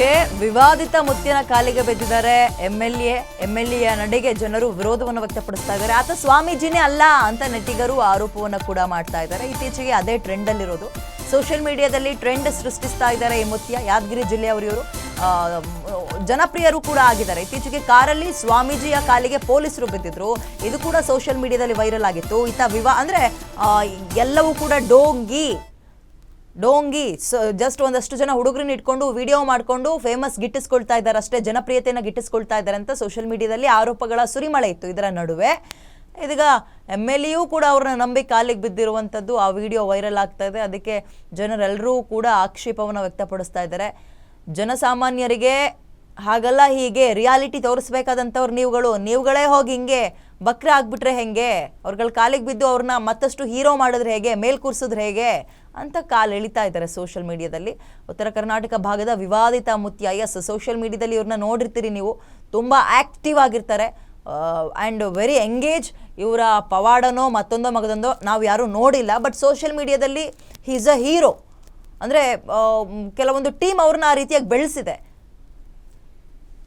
Okay, ವಿವಾದಿತ ಮುತ್ತಿನ ಕಾಲಿಗೆ ಬಿದ್ದಿದ್ದಾರೆ ಎಂಎಲ್ಎ ನಡೆಗೆ ಜನರು ವಿರೋಧವನ್ನು ವ್ಯಕ್ತಪಡಿಸ್ತಾ ಇದ್ದಾರೆ. ಆತ ಸ್ವಾಮೀಜಿನೇ ಅಲ್ಲ ಅಂತ ನೆಟ್ಟಿಗರು ಆರೋಪವನ್ನು ಕೂಡ ಮಾಡ್ತಾ ಇದ್ದಾರೆ. ಇತ್ತೀಚೆಗೆ ಅದೇ ಟ್ರೆಂಡ್ ಅಲ್ಲಿರೋದು. ಸೋಷಿಯಲ್ ಮೀಡಿಯಾದಲ್ಲಿ ಟ್ರೆಂಡ್ ಸೃಷ್ಟಿಸ್ತಾ ಇದ್ದಾರೆ ಈ ಮುತ್ಯ. ಯಾದಗಿರಿ ಜಿಲ್ಲೆಯವರು ಇವರು ಜನಪ್ರಿಯರು ಕೂಡ ಆಗಿದ್ದಾರೆ. ಇತ್ತೀಚೆಗೆ ಕಾರಲ್ಲಿ ಸ್ವಾಮೀಜಿಯ ಕಾಲಿಗೆ ಪೊಲೀಸರು ಬಿದ್ದಿದ್ರು. ಇದು ಕೂಡ ಸೋಷಿಯಲ್ ಮೀಡಿಯಾದಲ್ಲಿ ವೈರಲ್ ಆಗಿತ್ತು. ಅಂದ್ರೆ ಎಲ್ಲವೂ ಕೂಡ ಡೋಂಗಿ ಜಸ್ಟ್ ಒಂದಷ್ಟು ಜನ ಹುಡುಗರನ್ನ ಇಟ್ಕೊಂಡು ವಿಡಿಯೋ ಮಾಡ್ಕೊಂಡು ಫೇಮಸ್ ಗಿಟ್ಟಿಸ್ಕೊಳ್ತಾ ಇದ್ದಾರೆ ಅಷ್ಟೇ, ಜನಪ್ರಿಯತೆಯನ್ನು ಗಿಟ್ಟಿಸ್ಕೊಳ್ತಾ ಇದ್ದಾರೆ ಅಂತ ಸೋಷಿಯಲ್ ಮೀಡಿಯಾದಲ್ಲಿ ಆರೋಪಗಳ ಸುರಿಮಳೆ ಇತ್ತು. ಇದರ ನಡುವೆ ಇದೀಗ ಎಂಎಲ್ಎಯೂ ಕೂಡ ಅವ್ರನ್ನ ನಂಬಿ ಕಾಲಿಗೆ ಬಿದ್ದಿರುವಂಥದ್ದು ಆ ವಿಡಿಯೋ ವೈರಲ್ ಆಗ್ತಾ ಇದೆ. ಅದಕ್ಕೆ ಜನರೆಲ್ಲರೂ ಕೂಡ ಆಕ್ಷೇಪವನ್ನು ವ್ಯಕ್ತಪಡಿಸ್ತಾ ಇದ್ದಾರೆ. ಜನಸಾಮಾನ್ಯರಿಗೆ ಹಾಗಲ್ಲ, ಹೀಗೆ ರಿಯಾಲಿಟಿ ತೋರಿಸ್ಬೇಕಾದಂಥವ್ರು ನೀವುಗಳೇ ಹೋಗಿ ಹಿಂಗೆ ಬಕ್ರ ಆಗ್ಬಿಟ್ರೆ ಹೆಂಗೆ, ಅವ್ರಗಳ ಕಾಲಿಗೆ ಬಿದ್ದು ಅವ್ರನ್ನ ಮತ್ತಷ್ಟು ಹೀರೋ ಮಾಡಿದ್ರೆ ಹೇಗೆ, ಮೇಲ್ ಕೂರಿಸಿದ್ರೆ ಹೇಗೆ ಅಂತ ಕಾಲು ಎಳಿತಾ ಇದ್ದಾರೆ ಸೋಷಿಯಲ್ ಮೀಡಿಯಾದಲ್ಲಿ. ಉತ್ತರ ಕರ್ನಾಟಕ ಭಾಗದ ವಿವಾದಿತ ಮುತ್ಯ, ಎಸ್, ಸೋಷಿಯಲ್ ಮೀಡಿಯಾದಲ್ಲಿ ಇವ್ರನ್ನ ನೋಡಿರ್ತೀರಿ ನೀವು, ತುಂಬ ಆ್ಯಕ್ಟಿವ್ ಆಗಿರ್ತಾರೆ ಆ್ಯಂಡ್ ವೆರಿ ಎಂಗೇಜ್. ಇವರ ಪವಾಡನೋ ಮತ್ತೊಂದೋ ಮಗದೊಂದೋ ನಾವು ಯಾರೂ ನೋಡಿಲ್ಲ, ಬಟ್ ಸೋಷಿಯಲ್ ಮೀಡಿಯಾದಲ್ಲಿ ಹೀ ಈಸ್ ಅ ಹೀರೋ. ಅಂದರೆ ಕೆಲವೊಂದು ಟೀಮ್ ಅವ್ರನ್ನ ಆ ರೀತಿಯಾಗಿ ಬೆಳೆಸಿದೆ.